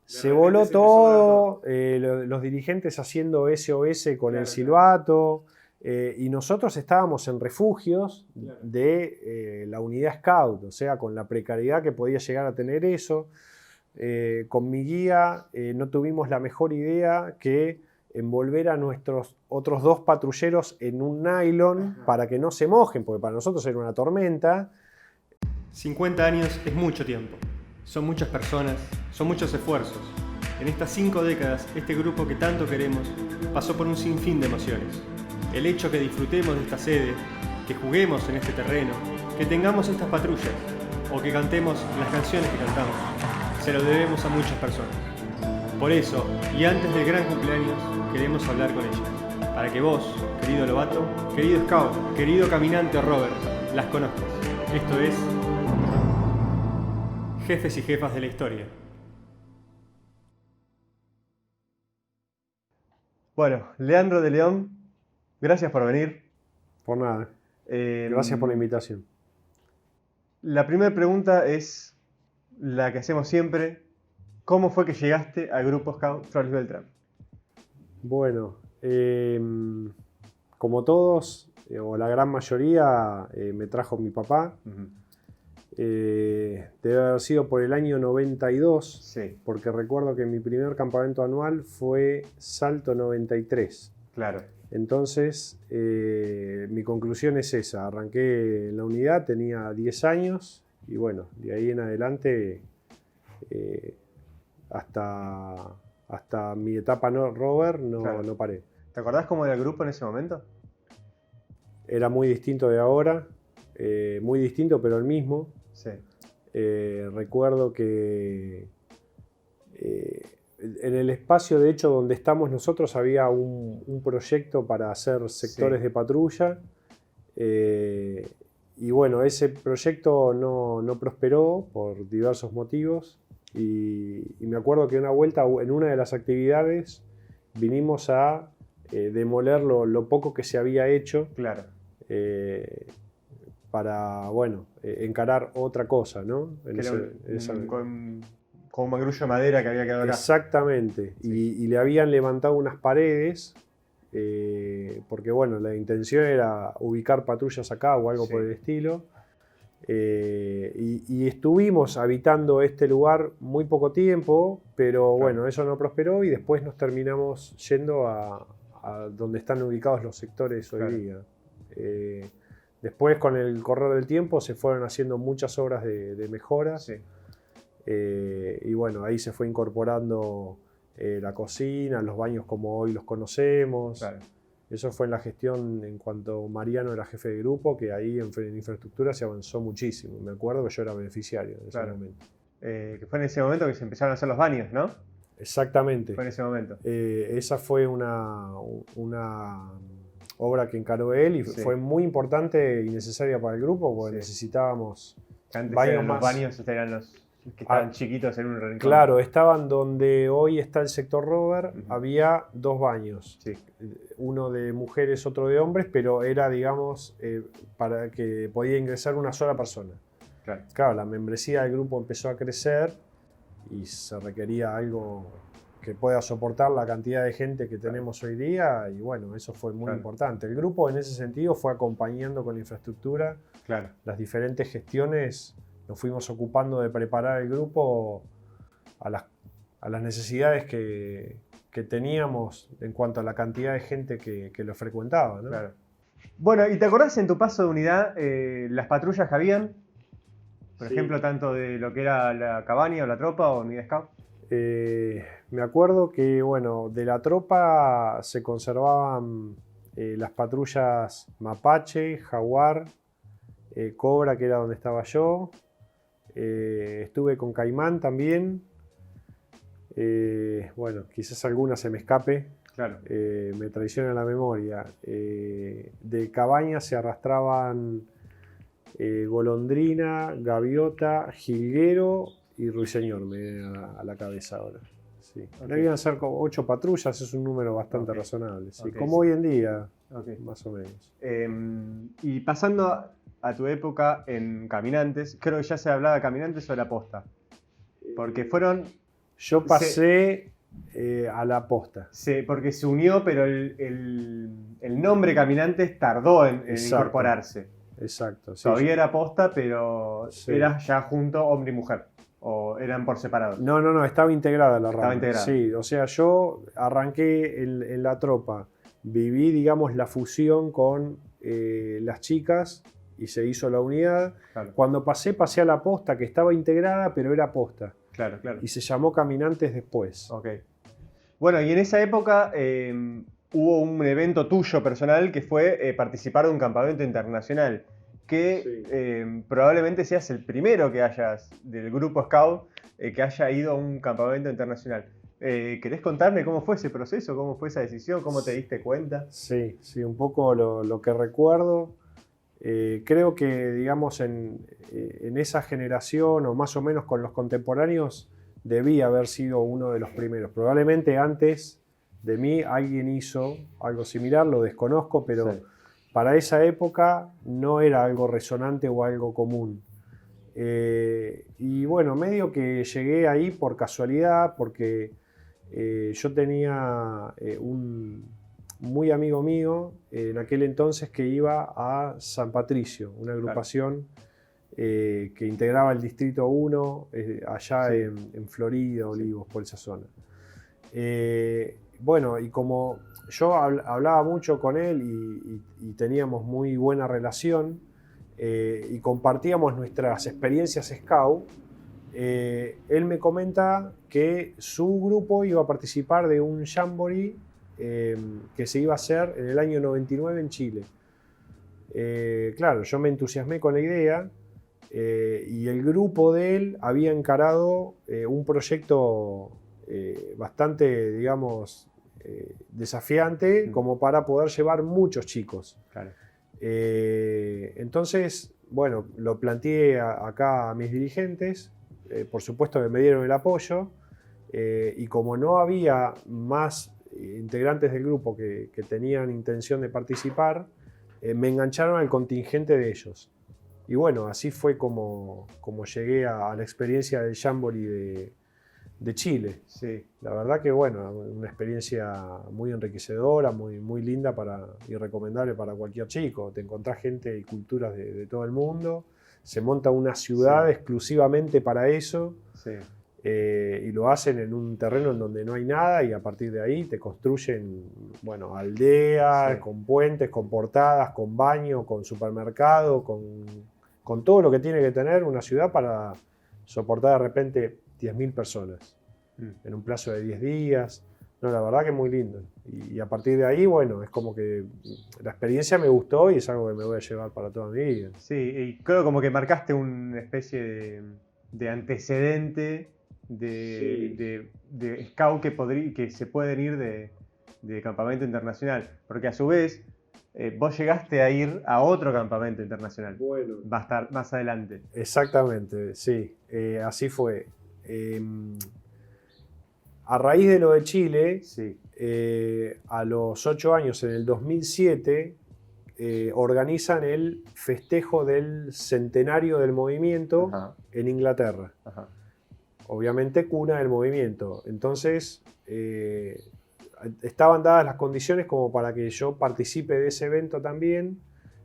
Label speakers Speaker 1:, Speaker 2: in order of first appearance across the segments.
Speaker 1: se voló todo, los dirigentes haciendo SOS con el silbato, y nosotros estábamos en refugios de la unidad Scout, o sea, con la precariedad que podía llegar a tener eso. Con mi guía no tuvimos la mejor idea que envolver a nuestros otros 2 patrulleros en un nylon para que no se mojen, porque para nosotros era una tormenta.
Speaker 2: 50 años es mucho tiempo, son muchas personas, son muchos esfuerzos. En estas 5 décadas, este grupo que tanto queremos pasó por un sinfín de emociones. El hecho que disfrutemos de esta sede, que juguemos en este terreno, que tengamos estas patrullas o que cantemos las canciones que cantamos, se lo debemos a muchas personas. Por eso, y antes del gran cumpleaños, queremos hablar con ellas, para que vos, querido Lobato, querido Scout, querido caminante o rover, las conozcas. Esto es Jefes y Jefas de la Historia. Bueno, Leandro de León, gracias por venir.
Speaker 1: Por nada. Gracias por la invitación.
Speaker 2: La primera pregunta es la que hacemos siempre. ¿Cómo fue que llegaste al grupo Scout Charles Beltrán?
Speaker 1: Bueno, como todos, o la gran mayoría, me trajo mi papá. Debe haber sido por el año 92,
Speaker 2: Sí.
Speaker 1: Porque recuerdo que mi primer campamento anual fue Salto 93.
Speaker 2: Claro.
Speaker 1: Entonces, mi conclusión es esa. Arranqué en la unidad, tenía 10 años y bueno, de ahí en adelante, hasta mi etapa rover no paré.
Speaker 2: ¿Te acordás cómo era el grupo en ese momento?
Speaker 1: Era muy distinto de ahora, muy distinto pero el mismo.
Speaker 2: Sí.
Speaker 1: Recuerdo que en el espacio, de hecho, donde estamos nosotros había un proyecto para hacer sectores de patrulla. Y bueno, ese proyecto no prosperó por diversos motivos. Y me acuerdo que una vuelta, en una de las actividades, vinimos a demoler lo poco que se había hecho.
Speaker 2: Claro.
Speaker 1: Para, bueno, encarar otra cosa, ¿no?
Speaker 2: Con un mangrullo de madera que había quedado acá.
Speaker 1: Exactamente. Sí. Y le habían levantado unas paredes, porque, bueno, la intención era ubicar patrullas acá o algo por el estilo. Y estuvimos habitando este lugar muy poco tiempo, pero bueno, eso no prosperó y después nos terminamos yendo a donde están ubicados los sectores hoy día. Después, con el correr del tiempo, se fueron haciendo muchas obras de mejora.
Speaker 2: Sí.
Speaker 1: Y bueno, ahí se fue incorporando la cocina, los baños como hoy los conocemos.
Speaker 2: Claro.
Speaker 1: Eso fue en la gestión en cuanto Mariano era jefe de grupo, que ahí en infraestructura se avanzó muchísimo. Me acuerdo que yo era beneficiario en ese momento.
Speaker 2: Que fue en ese momento que se empezaron a hacer los baños, ¿no?
Speaker 1: Exactamente.
Speaker 2: Fue en ese momento.
Speaker 1: Esa fue una obra que encaró él y fue muy importante y necesaria para el grupo porque necesitábamos
Speaker 2: baños más. Los baños eran los que estaban chiquitos en un rincón.
Speaker 1: Claro, estaban donde hoy está el sector rover, había 2 baños.
Speaker 2: Sí.
Speaker 1: Uno de mujeres, otro de hombres, pero era, digamos, para que podía ingresar una sola persona. Claro, la membresía del grupo empezó a crecer y se requería algo que pueda soportar la cantidad de gente que tenemos hoy día, y bueno, eso fue muy importante. El grupo en ese sentido fue acompañando con la infraestructura las diferentes gestiones. Nos fuimos ocupando de preparar el grupo a las necesidades que teníamos en cuanto a la cantidad de gente que lo frecuentaba, ¿no?
Speaker 2: Claro. Bueno, ¿y te acordás en tu paso de unidad las patrullas que habían? Por ejemplo, tanto de lo que era la cabaña o la tropa o unidad scout.
Speaker 1: Me acuerdo que, bueno, de la tropa se conservaban las patrullas Mapache, Jaguar, Cobra, que era donde estaba yo. Estuve con Caimán también. Bueno, quizás alguna se me escape.
Speaker 2: Claro.
Speaker 1: Me traiciona la memoria. De cabaña se arrastraban Golondrina, Gaviota, Jilguero y Ruiseñor, me viene a la cabeza ahora. Sí. Debían ser como 8 patrullas, es un número bastante razonable. Sí. Como hoy en día, más o menos.
Speaker 2: Y pasando a tu época en Caminantes, creo que ya se hablaba de Caminantes o de la posta. Porque fueron
Speaker 1: Yo pasé a la posta.
Speaker 2: Sí, porque se unió, pero el nombre Caminantes tardó en incorporarse.
Speaker 1: Exacto. Sí,
Speaker 2: Todavía era posta, pero
Speaker 1: sí.
Speaker 2: era ya junto hombre y mujer. ¿O eran por separado?
Speaker 1: No, estaba integrada la rama.
Speaker 2: Estaba integrada.
Speaker 1: Sí, o sea, yo arranqué en la tropa, viví, digamos, la fusión con las chicas y se hizo la unidad.
Speaker 2: Claro.
Speaker 1: Cuando pasé a la posta, que estaba integrada, pero era posta.
Speaker 2: Claro.
Speaker 1: Y se llamó Caminantes después.
Speaker 2: Ok. Bueno, y en esa época hubo un evento tuyo personal que fue participar de un campamento internacional. Que sí. Probablemente seas el primero que hayas, del grupo Scout, que haya ido a un campamento internacional. ¿Querés contarme cómo fue ese proceso? ¿Cómo fue esa decisión? ¿Cómo te diste cuenta?
Speaker 1: Sí, un poco lo que recuerdo. Creo que, digamos, en esa generación, o más o menos con los contemporáneos, debí haber sido uno de los primeros. Probablemente antes de mí alguien hizo algo similar, lo desconozco, pero sí. Para esa época no era algo resonante o algo común. Y bueno, medio que llegué ahí por casualidad, porque yo tenía un muy amigo mío en aquel entonces que iba a San Patricio, una agrupación que integraba el Distrito 1 allá sí. en Florida, Olivos, por esa zona. Bueno, y como yo hablaba mucho con él y teníamos muy buena relación y compartíamos nuestras experiencias scout, él me comenta que su grupo iba a participar de un jamboree que se iba a hacer en el año 99 en Chile. Claro, yo me entusiasmé con la idea y el grupo de él había encarado un proyecto bastante, digamos, desafiante como para poder llevar muchos chicos.
Speaker 2: Claro.
Speaker 1: Entonces, bueno, lo planteé acá a mis dirigentes, por supuesto que me dieron el apoyo y como no había más integrantes del grupo que tenían intención de participar, me engancharon al contingente de ellos. Y bueno, así fue como llegué a la experiencia del Jamboree de Chile.
Speaker 2: Sí.
Speaker 1: La verdad que bueno, una experiencia muy enriquecedora, muy linda y recomendable para cualquier chico. Te encontrás gente y culturas de todo el mundo. Se monta una ciudad sí. exclusivamente para eso.
Speaker 2: Sí.
Speaker 1: Y lo hacen en un terreno en donde no hay nada y a partir de ahí te construyen, bueno, aldeas, sí. con puentes, con portadas, con baño, con supermercado, con todo lo que tiene que tener una ciudad para soportar de repente 10.000 personas en un plazo de 10 días. No, la verdad que es muy lindo. Y a partir de ahí, bueno, es como que la experiencia me gustó y es algo que me voy a llevar para toda mi vida.
Speaker 2: Sí, y creo como que marcaste una especie de antecedente de scout que se pueden ir de campamento internacional. Porque a su vez, vos llegaste a ir a otro campamento internacional.
Speaker 1: Bueno.
Speaker 2: Va a estar más adelante.
Speaker 1: Exactamente, sí. Así fue. A raíz de lo de Chile,
Speaker 2: sí.
Speaker 1: A los 8 años, en el 2007, organizan el festejo del centenario del movimiento Ajá. en Inglaterra. Ajá. Obviamente cuna del movimiento. Entonces, estaban dadas las condiciones como para que yo participe de ese evento también.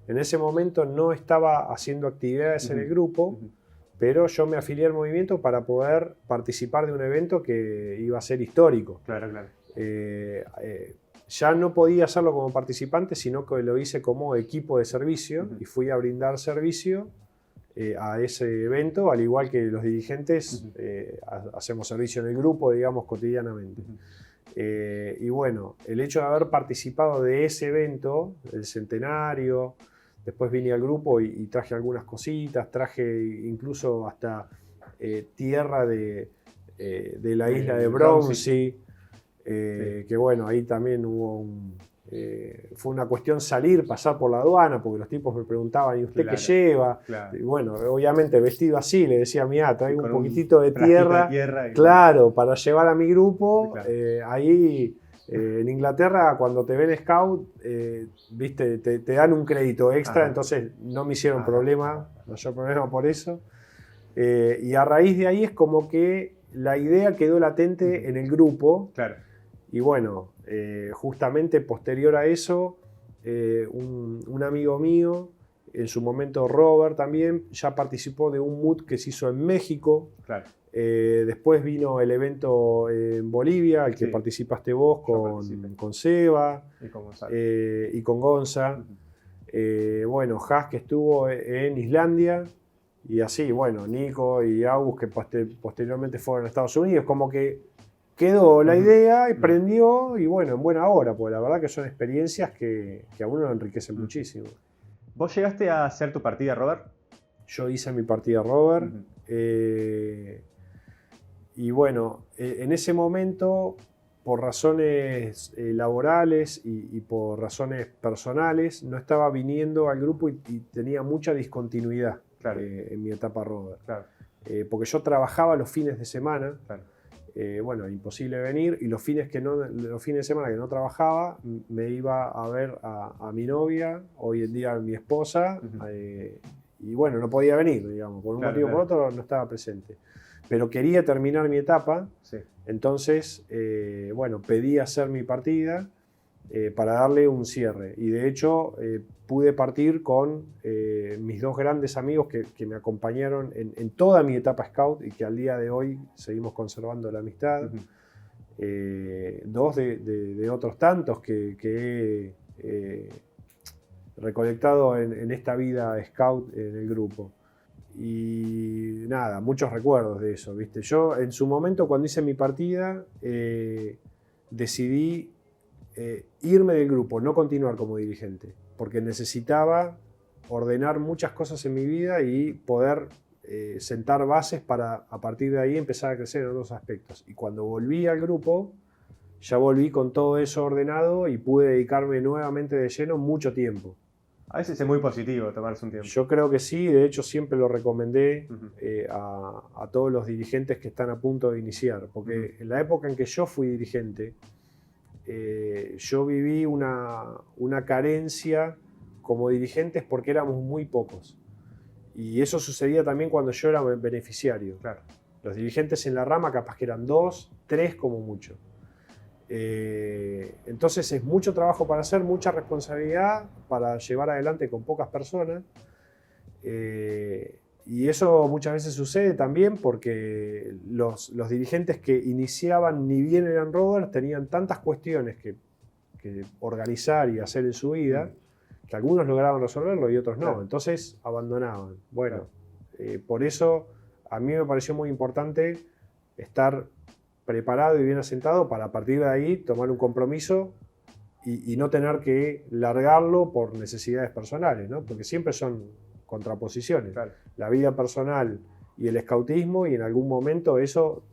Speaker 1: En ese momento no estaba haciendo actividades en el grupo, pero yo me afilié al movimiento para poder participar de un evento que iba a ser histórico.
Speaker 2: Claro.
Speaker 1: Ya no podía hacerlo como participante, sino que lo hice como equipo de servicio y fui a brindar servicio a ese evento, al igual que los dirigentes hacemos servicio en el grupo, digamos, cotidianamente. Y bueno, el hecho de haber participado de ese evento, el centenario, después vine al grupo y traje algunas cositas, traje incluso hasta tierra de la isla de Brownsea, que bueno, ahí también hubo fue una cuestión pasar por la aduana, porque los tipos me preguntaban, ¿y usted qué lleva?
Speaker 2: Claro.
Speaker 1: Y bueno, obviamente vestido así, le decía, mira, traigo un poquitito de tierra,
Speaker 2: y
Speaker 1: claro, para llevar a mi grupo.
Speaker 2: Claro.
Speaker 1: Ahí en Inglaterra, cuando te ven scout, viste, te dan un crédito extra, entonces no me hicieron mayor problema por eso. Y a raíz de ahí es como que la idea quedó latente en el grupo.
Speaker 2: Claro.
Speaker 1: Y bueno, justamente posterior a eso, un amigo mío, en su momento Robert también, ya participó de un MUT que se hizo en México.
Speaker 2: Claro.
Speaker 1: Después vino el evento en Bolivia, al que participaste vos con Seba y con Gonza. Bueno, Has, que estuvo en Islandia, y así, bueno, Nico y August, que posteriormente fueron a Estados Unidos. Como que quedó la idea y prendió, y bueno, en buena hora, porque la verdad que son experiencias que a uno lo enriquecen muchísimo.
Speaker 2: ¿Vos llegaste a hacer tu partida, Robert?
Speaker 1: Yo hice mi partida, Robert. Y bueno, en ese momento, por razones laborales y por razones personales, no estaba viniendo al grupo y tenía mucha discontinuidad en mi etapa Robert. Claro. Porque yo trabajaba los fines de semana. Claro. Bueno, imposible venir, y los fines de semana que no trabajaba, me iba a ver a mi novia, hoy en día mi esposa, y bueno, no podía venir, digamos, por un motivo o por otro no estaba presente. Pero quería terminar mi etapa, entonces, bueno, pedí hacer mi partida para darle un cierre. Y de hecho, pude partir con mis dos grandes amigos que me acompañaron en toda mi etapa Scout y que al día de hoy seguimos conservando la amistad. Dos de otros tantos que he recolectado en esta vida Scout en el grupo. Y nada, muchos recuerdos de eso, ¿viste? Yo en su momento, cuando hice mi partida, decidí irme del grupo, no continuar como dirigente, porque necesitaba ordenar muchas cosas en mi vida y poder sentar bases para a partir de ahí empezar a crecer en otros aspectos. Y cuando volví al grupo, ya volví con todo eso ordenado y pude dedicarme nuevamente de lleno mucho tiempo.
Speaker 2: A veces es muy positivo tomarse un tiempo.
Speaker 1: Yo creo que sí, de hecho siempre lo recomendé a todos los dirigentes que están a punto de iniciar, porque en la época en que yo fui dirigente, yo viví una carencia como dirigentes porque éramos muy pocos. Y eso sucedía también cuando yo era beneficiario.
Speaker 2: Claro.
Speaker 1: Los dirigentes en la rama capaz que eran 2, 3 como mucho. Entonces es mucho trabajo para hacer, mucha responsabilidad para llevar adelante con pocas personas. Y eso muchas veces sucede también porque los dirigentes que iniciaban, ni bien eran rovers, tenían tantas cuestiones que organizar y hacer en su vida, que algunos lograban resolverlo y otros no. Claro. Entonces abandonaban. Bueno, por eso a mí me pareció muy importante estar preparado y bien asentado para a partir de ahí tomar un compromiso y no tener que largarlo por necesidades personales, ¿no? Porque siempre son contraposiciones. Claro. La vida personal y el escautismo, y en algún momento eso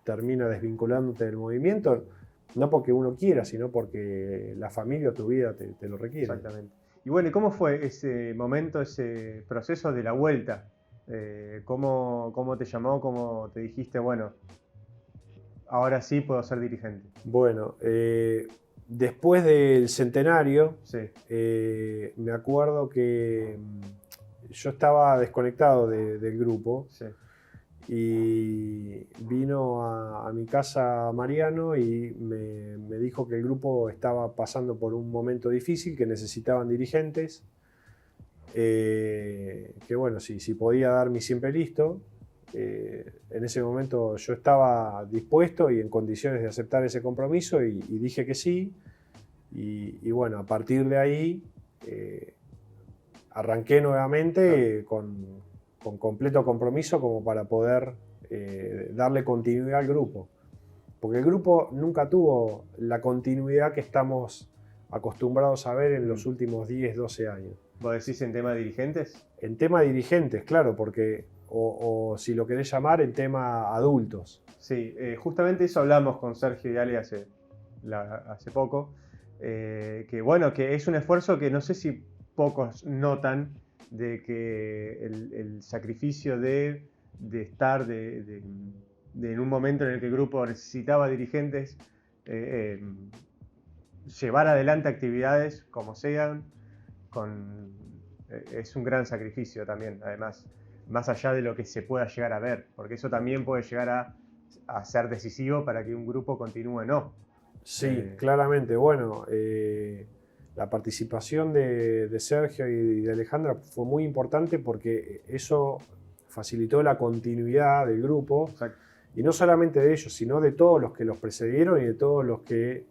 Speaker 1: termina desvinculándote del movimiento, no porque uno quiera, sino porque la familia o tu vida te lo requiere.
Speaker 2: Exactamente. Y bueno, ¿y cómo fue ese momento, ese proceso de la vuelta? ¿Cómo te llamó? ¿Cómo te dijiste, bueno, ahora sí puedo ser dirigente?
Speaker 1: Bueno, después del centenario, me acuerdo que yo estaba desconectado del grupo, y vino a mi casa Mariano y me dijo que el grupo estaba pasando por un momento difícil, que necesitaban dirigentes, que bueno, si podía darme siempre listo. En ese momento yo estaba dispuesto y en condiciones de aceptar ese compromiso y dije que sí, y bueno, a partir de ahí arranqué nuevamente con completo compromiso como para poder darle continuidad al grupo, porque el grupo nunca tuvo la continuidad que estamos acostumbrados a ver en los últimos 10, 12 años.
Speaker 2: ¿Vos decís en tema de dirigentes?
Speaker 1: En tema de dirigentes, claro, porque o si lo querés llamar, en tema adultos.
Speaker 2: Sí, justamente eso hablamos con Sergio y Ale hace poco, que bueno, que es un esfuerzo que no sé si pocos notan, de que el sacrificio de estar en un momento en el que el grupo necesitaba dirigentes, llevar adelante actividades como sean, es un gran sacrificio también, además, más allá de lo que se pueda llegar a ver, porque eso también puede llegar a a ser decisivo para que un grupo continúe o no.
Speaker 1: Sí, claramente. Bueno, la participación de Sergio y de Alejandra fue muy importante porque eso facilitó la continuidad del grupo.
Speaker 2: Exacto.
Speaker 1: Y no solamente de ellos, sino de todos los que los precedieron y de todos los que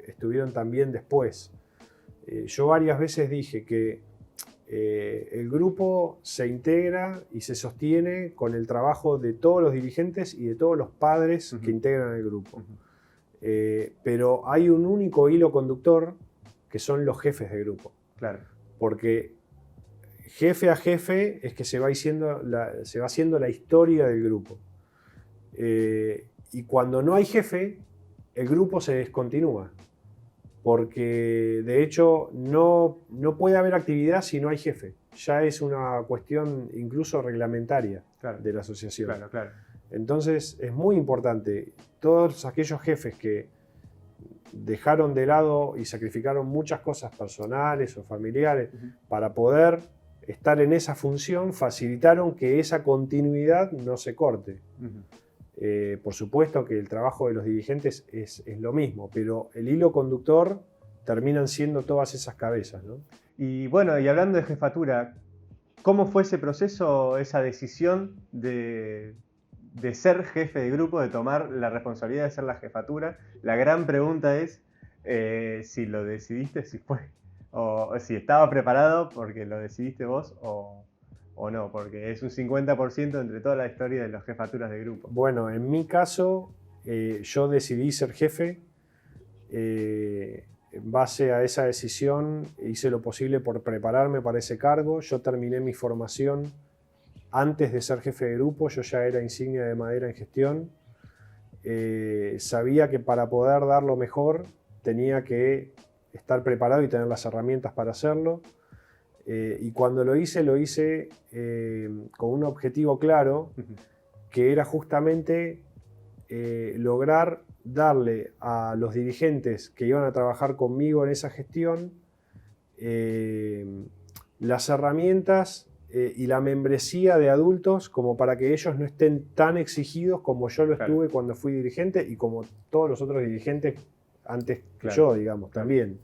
Speaker 1: estuvieron también después. Yo varias veces dije que el grupo se integra y se sostiene con el trabajo de todos los dirigentes y de todos los padres que integran el grupo. Pero hay un único hilo conductor que son los jefes de grupo.
Speaker 2: Claro.
Speaker 1: Porque jefe a jefe es que se va haciendo la historia del grupo. Y cuando no hay jefe, el grupo se descontinúa. Porque de hecho no puede haber actividad si no hay jefe. Ya es una cuestión incluso reglamentaria de la asociación.
Speaker 2: Claro, claro.
Speaker 1: Entonces es muy importante. Todos aquellos jefes que dejaron de lado y sacrificaron muchas cosas personales o familiares para poder estar en esa función, facilitaron que esa continuidad no se corte. Por supuesto que el trabajo de los dirigentes es lo mismo, pero el hilo conductor terminan siendo todas esas cabezas, ¿no?
Speaker 2: Y bueno, y hablando de jefatura, ¿cómo fue ese proceso, esa decisión de ser jefe de grupo, de tomar la responsabilidad de ser la jefatura? La gran pregunta es si lo decidiste, si fue, o si estaba preparado porque lo decidiste vos o no, porque es un 50% entre toda la historia de las jefaturas de grupo.
Speaker 1: Bueno, en mi caso, yo decidí ser jefe. En base a esa decisión, hice lo posible por prepararme para ese cargo. Yo terminé mi formación antes de ser jefe de grupo. Yo ya era insignia de madera en gestión. Sabía que para poder dar lo mejor tenía que estar preparado y tener las herramientas para hacerlo. Y cuando lo hice con un objetivo claro, que era justamente lograr darle a los dirigentes que iban a trabajar conmigo en esa gestión las herramientas y la membresía de adultos como para que ellos no estén tan exigidos como yo lo estuve cuando fui dirigente y como todos los otros dirigentes antes que yo, digamos, también.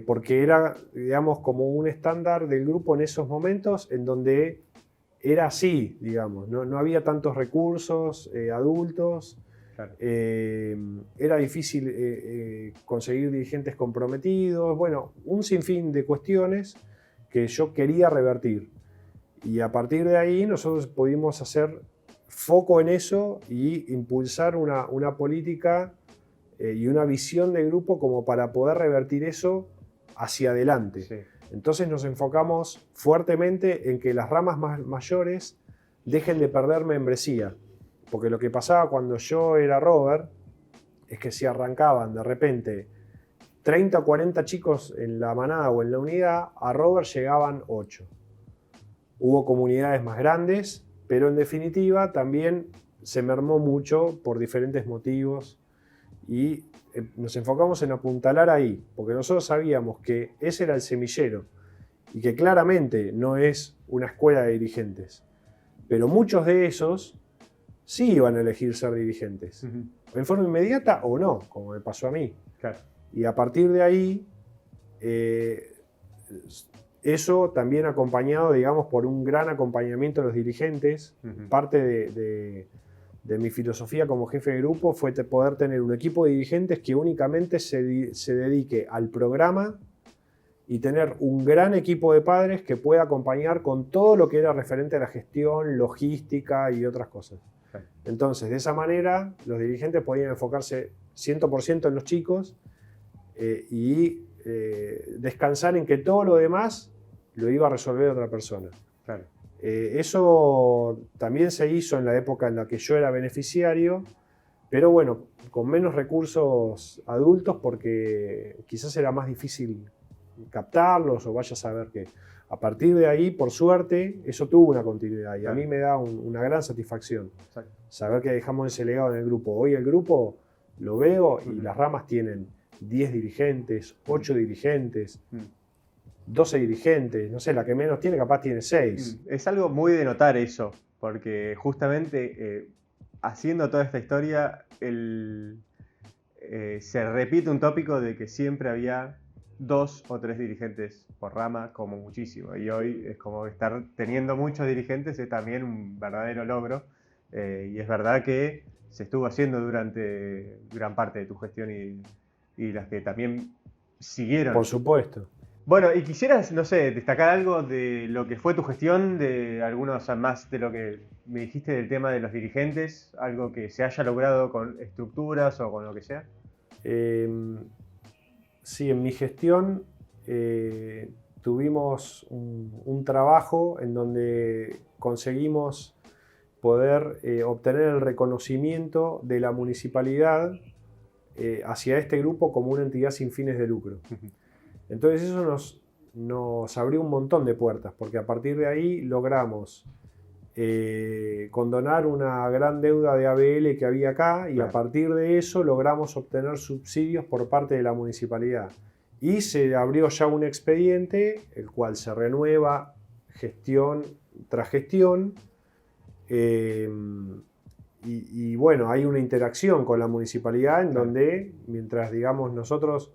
Speaker 1: Porque era, digamos, como un estándar del grupo en esos momentos en donde era así, digamos, no había tantos recursos adultos, era difícil conseguir dirigentes comprometidos, bueno, un sinfín de cuestiones que yo quería revertir. Y a partir de ahí nosotros pudimos hacer foco en eso y impulsar una política y una visión de grupo como para poder revertir eso hacia adelante. Sí. Entonces nos enfocamos fuertemente en que las ramas mayores dejen de perder membresía. Porque lo que pasaba cuando yo era Robert es que si arrancaban de repente 30 o 40 chicos en la manada o en la unidad, a Robert llegaban 8. Hubo comunidades más grandes, pero en definitiva también se mermó mucho por diferentes motivos. Y nos enfocamos en apuntalar ahí, porque nosotros sabíamos que ese era el semillero y que claramente no es una escuela de dirigentes. Pero muchos de esos sí iban a elegir ser dirigentes, en forma inmediata o no, como me pasó a mí.
Speaker 2: Claro.
Speaker 1: Y a partir de ahí, eso también acompañado, digamos, por un gran acompañamiento de los dirigentes, parte de mi filosofía como jefe de grupo fue poder tener un equipo de dirigentes que únicamente se dedique al programa y tener un gran equipo de padres que pueda acompañar con todo lo que era referente a la gestión, logística y otras cosas. Sí. Entonces, de esa manera, los dirigentes podían enfocarse 100% en los chicos y descansar en que todo lo demás lo iba a resolver otra persona.
Speaker 2: Claro.
Speaker 1: Eso también se hizo en la época en la que yo era beneficiario, pero bueno, con menos recursos adultos porque quizás era más difícil captarlos o vaya a saber qué. A partir de ahí, por suerte, eso tuvo una continuidad y a mí me da una gran satisfacción. Exacto. Saber que dejamos ese legado en el grupo. Hoy el grupo lo veo y las ramas tienen 10 dirigentes, 8 dirigentes, 12 dirigentes, no sé, la que menos tiene capaz tiene 6.
Speaker 2: Es algo muy de notar eso, porque justamente haciendo toda esta historia, se repite un tópico de que siempre había 2 o 3 dirigentes por rama, como muchísimo. Y hoy es como estar teniendo muchos dirigentes es también un verdadero logro. Y es verdad que se estuvo haciendo durante gran parte de tu gestión y las que también siguieron.
Speaker 1: Por supuesto.
Speaker 2: Bueno, y quisieras, no sé, destacar algo de lo que fue tu gestión, de algunos más de lo que me dijiste del tema de los dirigentes, algo que se haya logrado con estructuras o con lo que sea.
Speaker 1: Sí, en mi gestión tuvimos un trabajo en donde conseguimos poder obtener el reconocimiento de la municipalidad hacia este grupo como una entidad sin fines de lucro. Entonces eso nos abrió un montón de puertas, porque a partir de ahí logramos condonar una gran deuda de ABL que había acá y a partir de eso logramos obtener subsidios por parte de la municipalidad. Y se abrió ya un expediente, el cual se renueva gestión tras gestión. Y bueno, hay una interacción con la municipalidad en donde, mientras digamos nosotros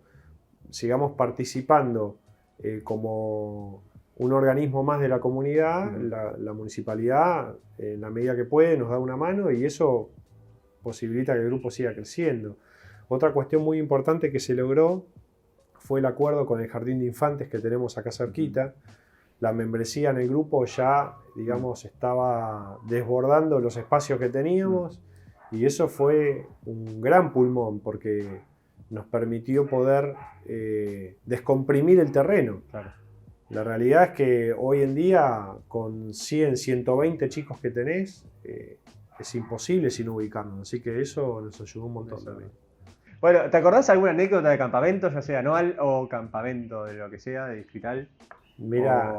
Speaker 1: sigamos participando como un organismo más de la comunidad, la municipalidad, en la medida que puede, nos da una mano y eso posibilita que el grupo siga creciendo. Otra cuestión muy importante que se logró fue el acuerdo con el Jardín de Infantes que tenemos acá cerquita. La membresía en el grupo ya, digamos, estaba desbordando los espacios que teníamos y eso fue un gran pulmón porque nos permitió poder descomprimir el terreno.
Speaker 2: Claro.
Speaker 1: La realidad es que hoy en día, con 100, 120 chicos que tenés, es imposible sin ubicarnos. Así que eso nos ayudó un montón también.
Speaker 2: Bueno, ¿te acordás alguna anécdota de campamento, ya sea anual o campamento de lo que sea, de distrital?
Speaker 1: Mira,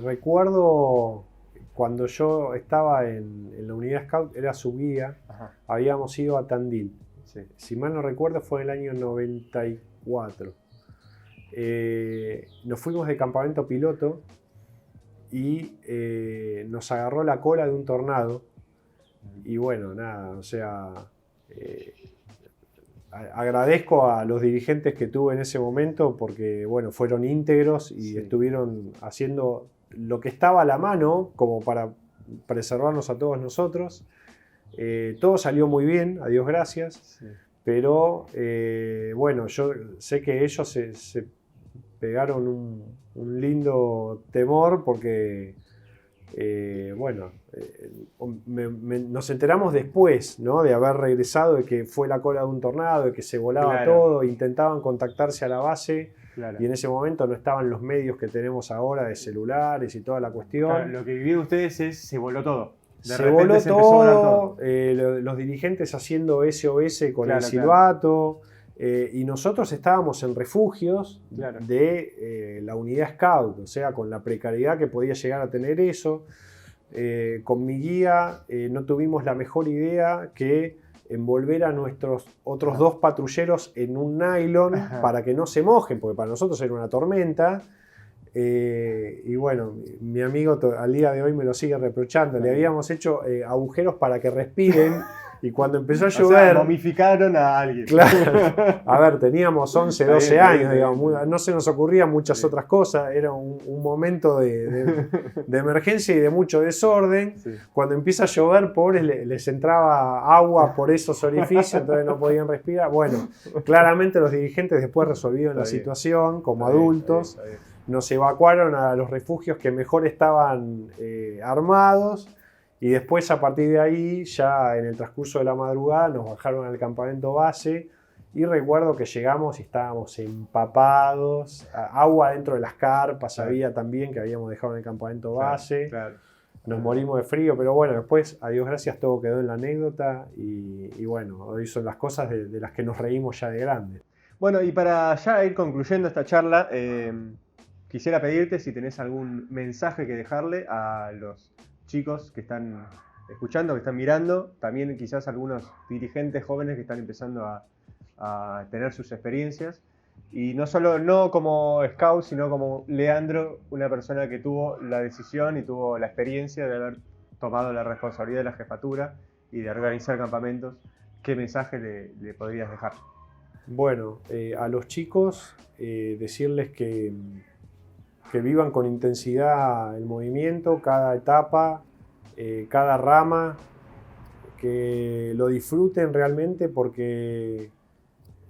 Speaker 1: recuerdo cuando yo estaba en la unidad Scout, era subguía, habíamos ido a Tandil. Sí. Si mal no recuerdo, fue en el año 94. Nos fuimos de campamento piloto y nos agarró la cola de un tornado. Y bueno, nada, o sea, agradezco a los dirigentes que tuve en ese momento porque, bueno, fueron íntegros y estuvieron haciendo lo que estaba a la mano como para preservarnos a todos nosotros. Todo salió muy bien, a Dios gracias. Sí. Pero bueno, yo sé que ellos se pegaron un lindo temor porque, bueno, nos enteramos después, ¿no? De haber regresado, de que fue la cola de un tornado, de que se volaba todo, intentaban contactarse a la base y en ese momento no estaban los medios que tenemos ahora de celulares y toda la cuestión.
Speaker 2: Claro, lo que vivieron ustedes se voló todo.
Speaker 1: Se voló todo, los dirigentes haciendo SOS con el silbato, y nosotros estábamos en refugios de la unidad Scout, o sea, con la precariedad que podía llegar a tener eso. Con mi guía no tuvimos la mejor idea que envolver a nuestros otros 2 patrulleros en un nylon para que no se mojen, porque para nosotros era una tormenta. Y bueno, mi amigo al día de hoy me lo sigue reprochando. Le habíamos hecho agujeros para que respiren y cuando empezó a llover...
Speaker 2: O sea, momificaron a alguien.
Speaker 1: Claro. A ver, teníamos 11, 12 años, digamos. No se nos ocurrían muchas otras cosas. Era un momento de emergencia y de mucho desorden. Sí. Cuando empieza a llover, pobres, les entraba agua por esos orificios, entonces no podían respirar. Bueno, claramente los dirigentes después resolvieron la situación como adultos. Está bien. Nos evacuaron a los refugios que mejor estaban armados y después a partir de ahí, ya en el transcurso de la madrugada, nos bajaron al campamento base y recuerdo que llegamos y estábamos empapados, agua dentro de las carpas había también que habíamos dejado en el campamento base, nos morimos de frío, pero bueno, después, a Dios gracias, todo quedó en la anécdota y bueno, hoy son las cosas de las que nos reímos ya de grande.
Speaker 2: Bueno, y para ya ir concluyendo esta charla, quisiera pedirte si tenés algún mensaje que dejarle a los chicos que están escuchando, que están mirando, también quizás algunos dirigentes jóvenes que están empezando a tener sus experiencias. Y no solo no como scout, sino como Leandro, una persona que tuvo la decisión y tuvo la experiencia de haber tomado la responsabilidad de la jefatura y de organizar campamentos, ¿qué mensaje le podrías dejar?
Speaker 1: Bueno, a los chicos decirles que vivan con intensidad el movimiento, cada etapa, cada rama, que lo disfruten realmente porque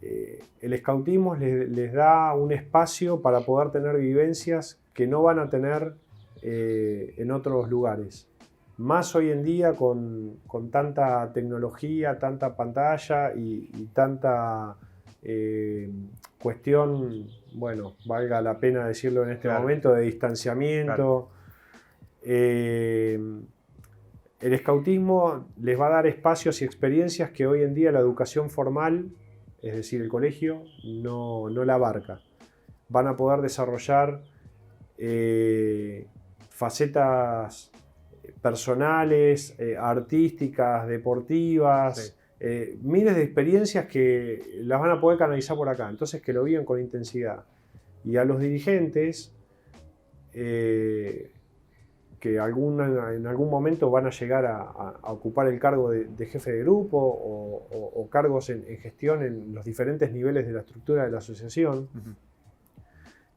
Speaker 1: el escautismo les da un espacio para poder tener vivencias que no van a tener en otros lugares. Más hoy en día con tanta tecnología, tanta pantalla y tanta cuestión, bueno, valga la pena decirlo en este momento, de distanciamiento. El escautismo les va a dar espacios y experiencias que hoy en día la educación formal, es decir, el colegio, no la abarca. Van a poder desarrollar facetas personales, artísticas, deportivas, miles de experiencias que las van a poder canalizar por acá. Entonces, que lo vivan con intensidad. Y a los dirigentes, que en algún momento van a llegar a ocupar el cargo de jefe de grupo o cargos en gestión en los diferentes niveles de la estructura de la asociación,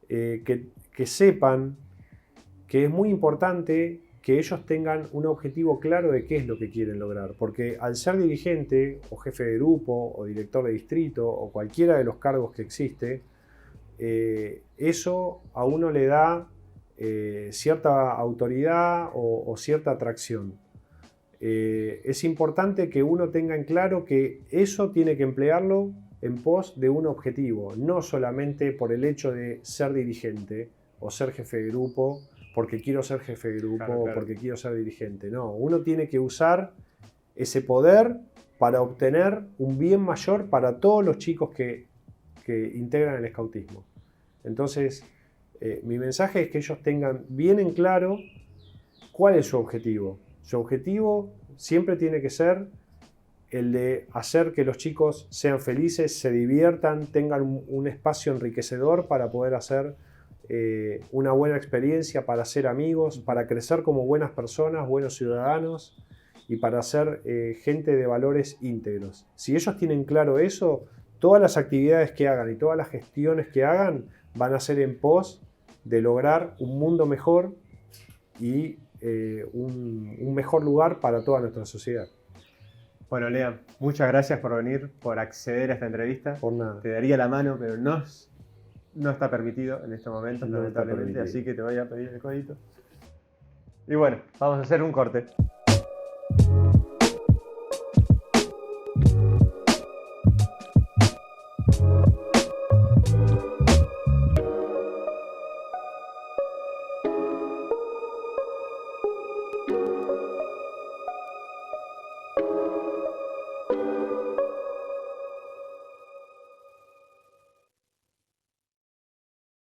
Speaker 1: que sepan que es muy importante que ellos tengan un objetivo claro de qué es lo que quieren lograr, porque al ser dirigente o jefe de grupo o director de distrito o cualquiera de los cargos que existe, eso a uno le da cierta autoridad o cierta atracción. Es importante que uno tenga en claro que eso tiene que emplearlo en pos de un objetivo, no solamente por el hecho de ser dirigente o ser jefe de grupo, porque quiero ser jefe de grupo o porque quiero ser dirigente. No, uno tiene que usar ese poder para obtener un bien mayor para todos los chicos que integran el escautismo. Entonces, mi mensaje es que ellos tengan bien en claro cuál es su objetivo. Su objetivo siempre tiene que ser el de hacer que los chicos sean felices, se diviertan, tengan un espacio enriquecedor para poder hacer una buena experiencia, para ser amigos, para crecer como buenas personas, buenos ciudadanos y para ser gente de valores íntegros. Si ellos tienen claro eso, todas las actividades que hagan y todas las gestiones que hagan van a ser en pos de lograr un mundo mejor y un mejor lugar para toda nuestra sociedad.
Speaker 2: Bueno, Lea, muchas gracias por venir, por acceder a esta entrevista.
Speaker 1: Por nada.
Speaker 2: Te daría la mano, pero no está permitido en estos momentos,
Speaker 1: No
Speaker 2: lamentablemente, así que te voy a pedir el codito. Y bueno, vamos a hacer un corte.